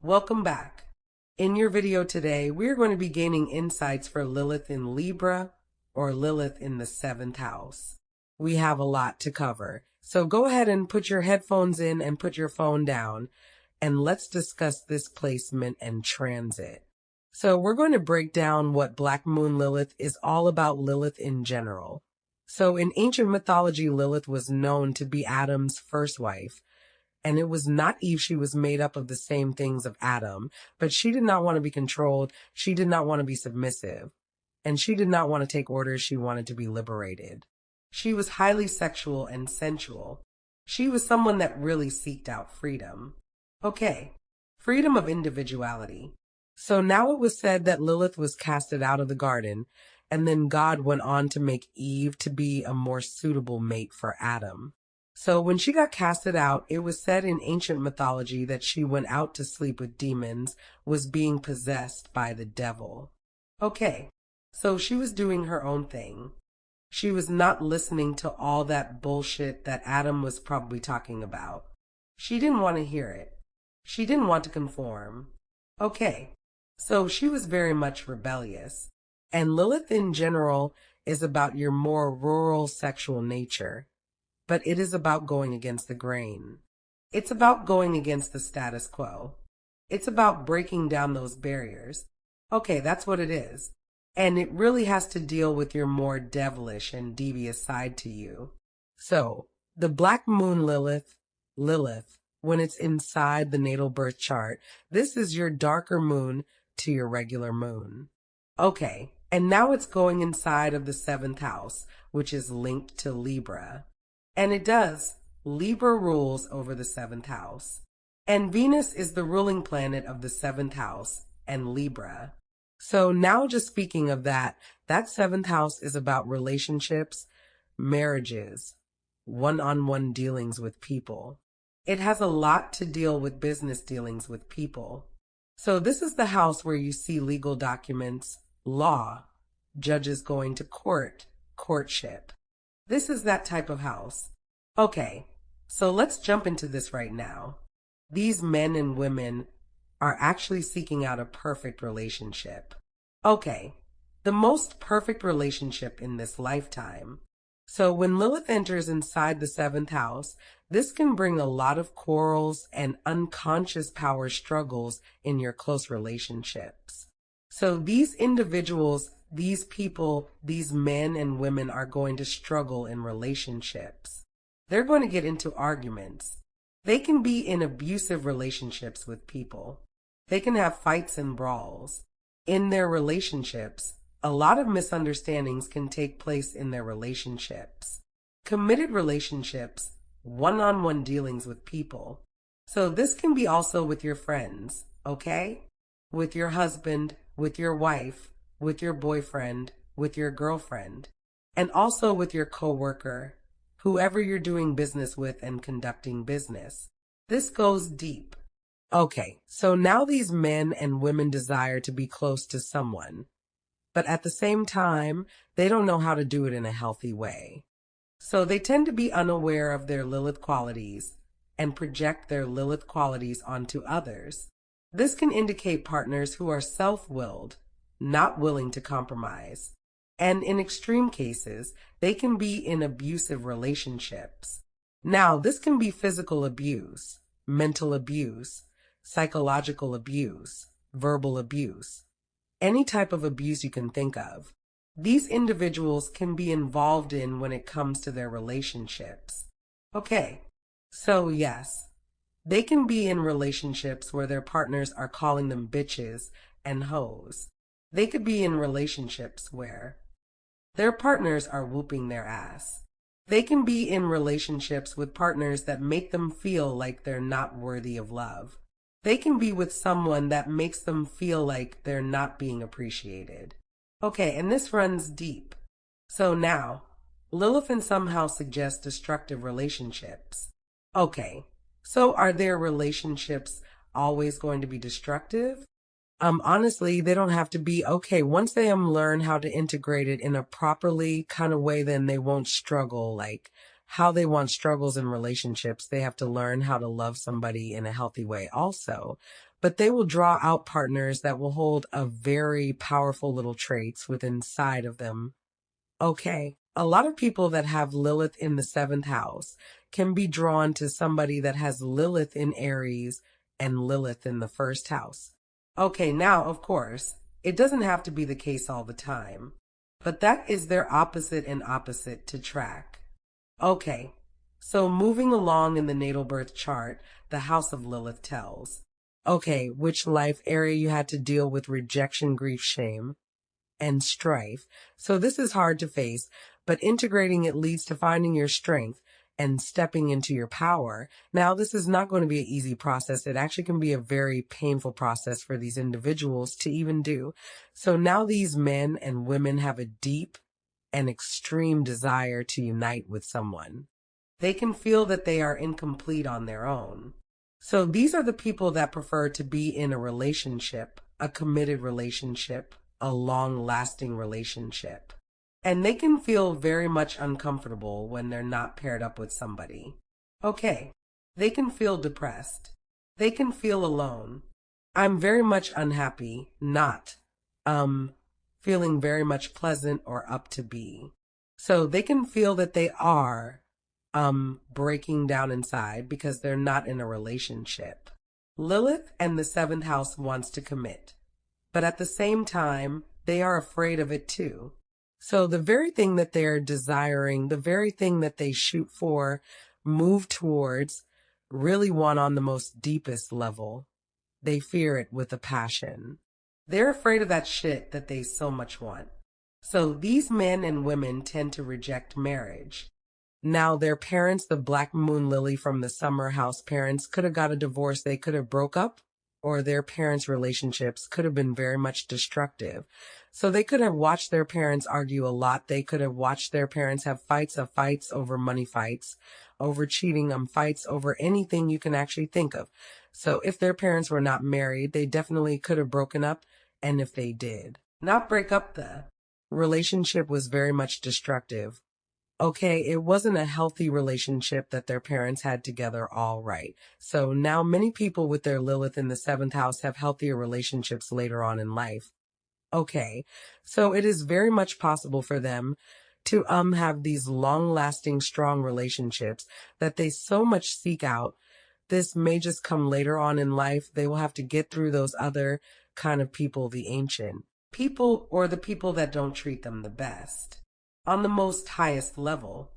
Welcome back. In your video today, we're going to be gaining insights for Lilith in Libra or Lilith in the 7th house. We have a lot to cover, so go ahead and put your headphones in and put your phone down, and let's discuss this placement and transit. So we're going to break down what Black Moon Lilith is all about, Lilith in general. So in ancient mythology, Lilith was known to be Adam's first wife. And it was not Eve. She was made up of the same things of Adam, but she did not want to be controlled. She did not want to be submissive, and she did not want to take orders. She wanted to be liberated. She was highly sexual and sensual. She was someone that really seeked out freedom. Okay, freedom of individuality. So now it was said that Lilith was casted out of the garden, and then God went on to make Eve to be a more suitable mate for Adam. So when she got casted out, it was said in ancient mythology that she went out to sleep with demons, was being possessed by the devil. Okay, so she was doing her own thing. She was not listening to all that bullshit that Adam was probably talking about. She didn't want to hear it. She didn't want to conform. Okay, so she was very much rebellious. And Lilith in general is about your more rural sexual nature. But it is about going against the grain. It's about going against the status quo. It's about breaking down those barriers. Okay, that's what it is. And it really has to deal with your more devilish and devious side to you. So, the Black Moon Lilith, when it's inside the natal birth chart, this is your darker moon to your regular moon. Okay, and now it's going inside of the 7th house, which is linked to Libra. And it does. Libra rules over the 7th house. And Venus is the ruling planet of the 7th house and Libra. So now just speaking of that 7th house is about relationships, marriages, one-on-one dealings with people. It has a lot to deal with business dealings with people. So this is the house where you see legal documents, law, judges going to court, courtship. This is that type of house. Okay, so let's jump into this right now. These men and women are actually seeking out a perfect relationship. Okay, the most perfect relationship in this lifetime. So when Lilith enters inside the 7th house, this can bring a lot of quarrels and unconscious power struggles in your close relationships. So these individuals, these people, these men and women are going to struggle in relationships. They're going to get into arguments. They can be in abusive relationships with people. They can have fights and brawls. In their relationships, a lot of misunderstandings can take place in their relationships. Committed relationships, one-on-one dealings with people. So this can be also with your friends, okay? With your husband, with your wife, with your boyfriend, with your girlfriend, and also with your coworker, whoever you're doing business with and conducting business. This goes deep. Okay, so now these men and women desire to be close to someone, but at the same time, they don't know how to do it in a healthy way. So they tend to be unaware of their Lilith qualities and project their Lilith qualities onto others. This can indicate partners who are self-willed, not willing to compromise. And in extreme cases, they can be in abusive relationships. Now, this can be physical abuse, mental abuse, psychological abuse, verbal abuse, any type of abuse you can think of. These individuals can be involved in when it comes to their relationships. Okay, so yes, they can be in relationships where their partners are calling them bitches and hoes. They could be in relationships where their partners are whooping their ass. They can be in relationships with partners that make them feel like they're not worthy of love. They can be with someone that makes them feel like they're not being appreciated. Okay, and this runs deep. So now, Lilith somehow suggests destructive relationships. Okay, so are their relationships always going to be destructive? Honestly, they don't have to be. Okay, once they learn how to integrate it in a properly kind of way, then they won't struggle. Like how they want struggles in relationships, they have to learn how to love somebody in a healthy way also. but they will draw out partners that will hold a very powerful little traits within inside of them. Okay, a lot of people that have Lilith in the seventh house can be drawn to somebody that has Lilith in Aries and Lilith in the first house. Okay, now, of course, it doesn't have to be the case all the time, but that is their opposite and opposite to track. Okay, so moving along in the natal birth chart, the house of Lilith tells. Okay, which life area you had to deal with rejection, grief, shame, and strife. So this is hard to face, but integrating it leads to finding your strength and stepping into your power. Now, this is not going to be an easy process. It actually can be a very painful process for these individuals to even do. So now these men and women have a deep and extreme desire to unite with someone. They can feel that they are incomplete on their own. So these are the people that prefer to be in a relationship, a committed relationship, a long-lasting relationship. And they can feel very much uncomfortable when they're not paired up with somebody. Okay, they can feel depressed. They can feel alone. I'm very much unhappy, not, feeling very much pleasant or up to be. So they can feel that they are, breaking down inside because they're not in a relationship. Lilith and the seventh house wants to commit, but at the same time, they are afraid of it too. So the very thing that they're desiring, the very thing that they shoot for, move towards, really want on the most deepest level, they fear it with a passion. They're afraid of that shit that they so much want. So these men and women tend to reject marriage. Now their parents, the Black Moon Lily from the summer house parents, could have got a divorce. They could have broke up, or their parents' relationships could have been very much destructive. So they could have watched their parents argue a lot. They could have watched their parents have fights over money fights, over cheating, fights over anything you can actually think of. So if their parents were not married, they definitely could have broken up. And if they did not break up, the relationship was very much destructive. Okay, it wasn't a healthy relationship that their parents had together, all right. So now many people with their Lilith in the seventh house have healthier relationships later on in life. Okay, so it is very much possible for them to have these long-lasting, strong relationships that they so much seek out. This may just come later on in life. They will have to get through those other kind of people, the ancient people, or the people that don't treat them the best on the most highest level.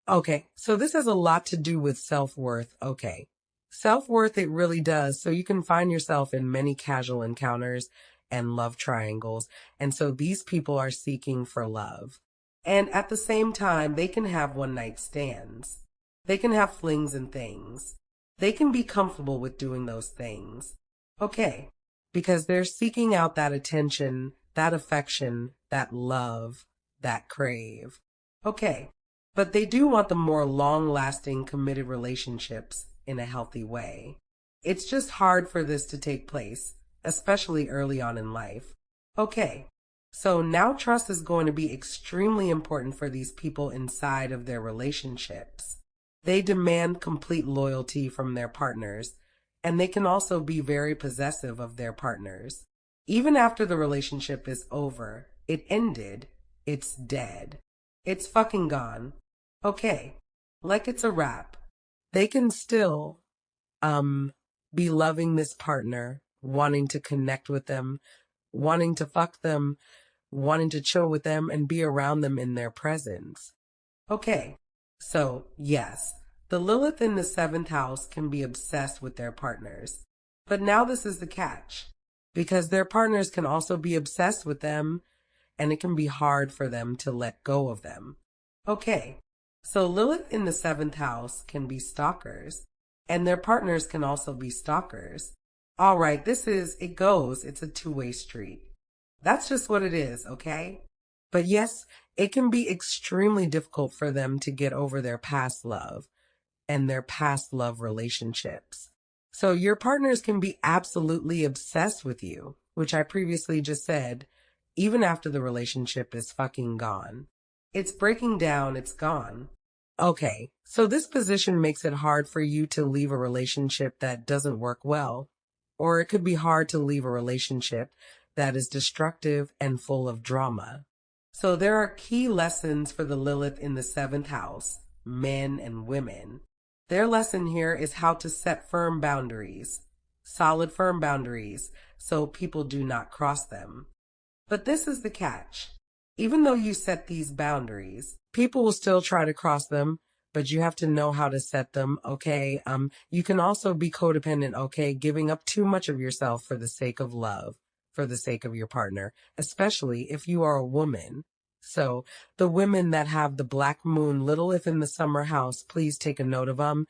Okay, so this has a lot to do with self-worth. Okay, self-worth, it really does. So you can find yourself in many casual encounters and love triangles. And so these people are seeking for love. And at the same time, they can have one-night stands. They can have flings and things. They can be comfortable with doing those things. Okay, because they're seeking out that attention, that affection, that love, that crave. Okay, but they do want the more long-lasting, committed relationships in a healthy way. It's just hard for this to take place, especially early on in life. Okay, so now trust is going to be extremely important for these people inside of their relationships. They demand complete loyalty from their partners, and they can also be very possessive of their partners. Even after the relationship is over, it ended, it's dead. It's fucking gone. Okay, like it's a wrap. They can still, be loving this partner, wanting to connect with them, wanting to fuck them, wanting to chill with them and be around them in their presence. Okay, so yes, the Lilith in the seventh house can be obsessed with their partners. But now this is the catch, because their partners can also be obsessed with them, and it can be hard for them to let go of them. Okay, so Lilith in the seventh house can be stalkers, and their partners can also be stalkers. All right, it's a two-way street. That's just what it is, okay? But yes, it can be extremely difficult for them to get over their past love and their past love relationships. So your partners can be absolutely obsessed with you, which I previously just said, even after the relationship is fucking gone. It's breaking down, it's gone. Okay, so this position makes it hard for you to leave a relationship that doesn't work well, or it could be hard to leave a relationship that is destructive and full of drama. So there are key lessons for the Lilith in the seventh house, men and women. Their lesson here is how to set firm boundaries, solid firm boundaries, so people do not cross them. But this is the catch. Even though you set these boundaries, people will still try to cross them, but you have to know how to set them, okay? You can also be codependent, okay? Giving up too much of yourself for the sake of love, for the sake of your partner, especially if you are a woman. So the women that have the black moon, Lilith in the summer house, please take a note of them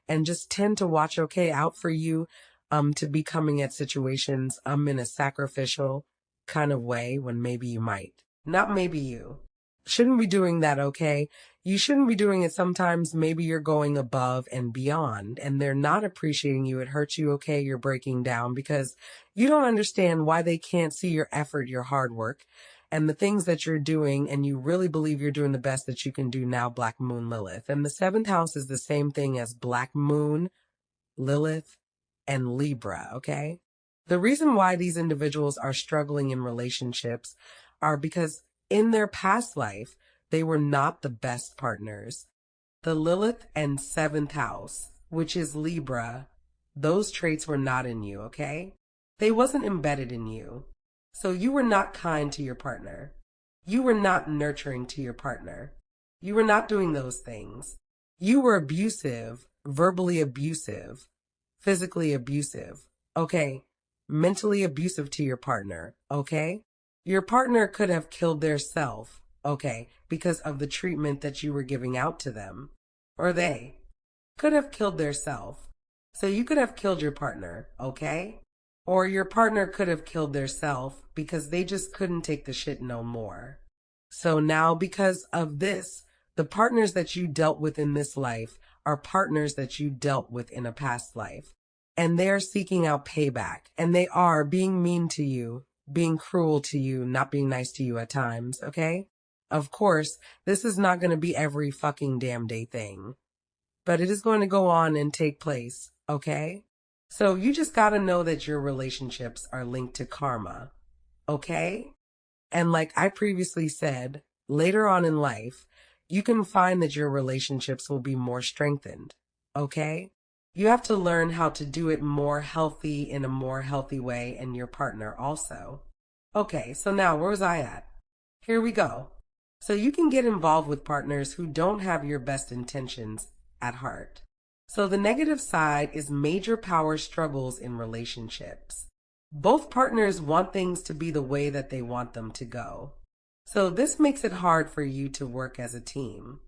and just tend to watch, okay, out for you, to be coming at situations, in a sacrificial kind of way when maybe you might. Not maybe you. Shouldn't be doing that, okay? You shouldn't be doing it sometimes. Maybe you're going above and beyond and they're not appreciating you. It hurts you, okay? You're breaking down because you don't understand why they can't see your effort, your hard work, and the things that you're doing, and you really believe you're doing the best that you can do now, Black Moon Lilith. And the seventh house is the same thing as Black Moon, Lilith, and Libra, okay? The reason why these individuals are struggling in relationships are because in their past life, they were not the best partners. The Lilith and seventh house, which is Libra, those traits were not in you, okay? They wasn't embedded in you. So you were not kind to your partner. You were not nurturing to your partner. You were not doing those things. You were abusive, verbally abusive, physically abusive, okay? Mentally abusive to your partner, okay? Your partner could have killed their self, okay, because of the treatment that you were giving out to them. Or they could have killed their self. So you could have killed your partner, okay? Or your partner could have killed their self because they just couldn't take the shit no more. So now because of this, the partners that you dealt with in this life are partners that you dealt with in a past life. And they're seeking out payback. And they are being mean to you, being cruel to you, not being nice to you at times, okay? Of course, this is not going to be every fucking damn day thing. But it is going to go on and take place, okay? So you just got to know that your relationships are linked to karma, okay? And like I previously said, later on in life, you can find that your relationships will be more strengthened, okay? You have to learn how to do it more healthy in a more healthy way, and your partner also. Okay, so now where was I at? Here we go. So you can get involved with partners who don't have your best intentions at heart. So the negative side is major power struggles in relationships. Both partners want things to be the way that they want them to go. So this makes it hard for you to work as a team.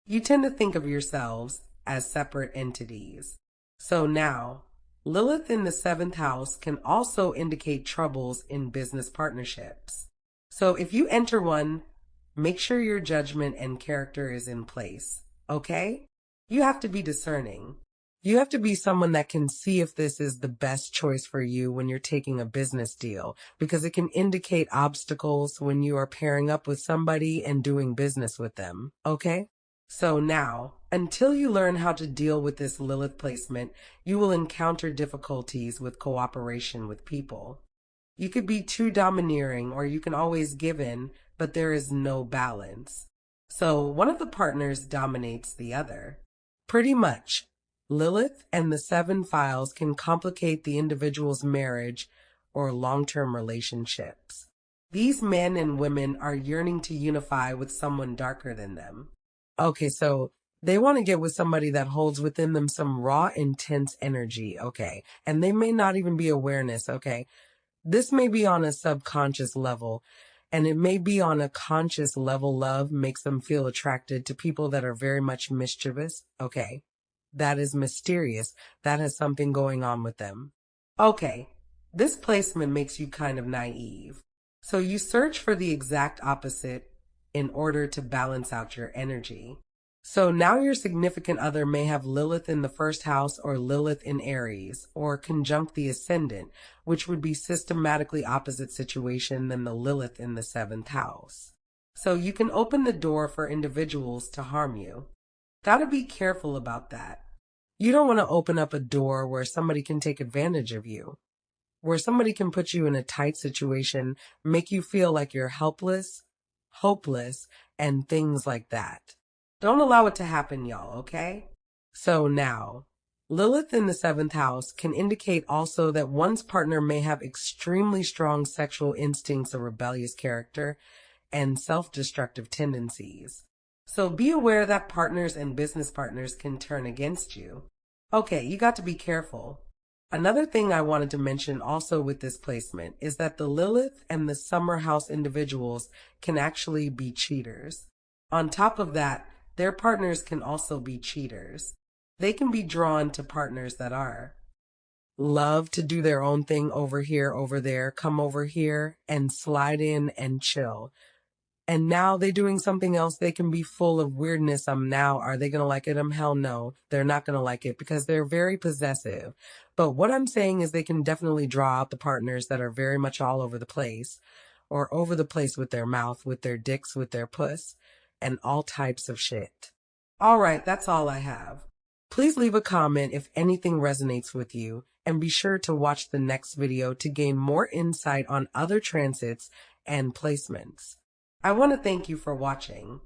You tend to think of yourselves as separate entities. So now, Lilith in the seventh house can also indicate troubles in business partnerships. So if you enter one, make sure your judgment and character is in place, okay? You have to be discerning. You have to be someone that can see if this is the best choice for you when you're taking a business deal, because it can indicate obstacles when you are pairing up with somebody and doing business with them, okay? So now, until you learn how to deal with this Lilith placement, you will encounter difficulties with cooperation with people. You could be too domineering, or you can always give in, but there is no balance. So one of the partners dominates the other. Pretty much, Lilith and the seven files can complicate the individual's marriage or long-term relationships. These men and women are yearning to unify with someone darker than them. Okay, so they want to get with somebody that holds within them some raw, intense energy, okay? And they may not even be awareness, okay? This may be on a subconscious level, and it may be on a conscious level. Love makes them feel attracted to people that are very much mischievous, okay? That is mysterious. That has something going on with them. Okay, this placement makes you kind of naive. So you search for the exact opposite in order to balance out your energy. So now your significant other may have Lilith in the first house or Lilith in Aries or conjunct the ascendant, which would be systematically opposite situation than the Lilith in the seventh house. So you can open the door for individuals to harm you. Gotta be careful about that. You don't want to open up a door where somebody can take advantage of you. where somebody can put you in a tight situation, make you feel like you're helpless, hopeless, and things like that. Don't allow it to happen, y'all, okay? So now, Lilith in the seventh house can indicate also that one's partner may have extremely strong sexual instincts, a rebellious character, and self-destructive tendencies. So be aware that partners and business partners can turn against you. Okay, you got to be careful. Another thing I wanted to mention also with this placement is that the Lilith and the summer house individuals can actually be cheaters. On top of that, their partners can also be cheaters. They can be drawn to partners that are love to do their own thing over here, over there, come over here and slide in and chill. And now they're doing something else. They can be full of weirdness. Now, are they going to like it? Hell no, they're not going to like it because they're very possessive. But what I'm saying is they can definitely draw out the partners that are very much all over the place, or over the place with their mouth, with their dicks, with their puss, and all types of shit. All right, that's all I have. Please leave a comment if anything resonates with you, and be sure to watch the next video to gain more insight on other transits and placements. I want to thank you for watching.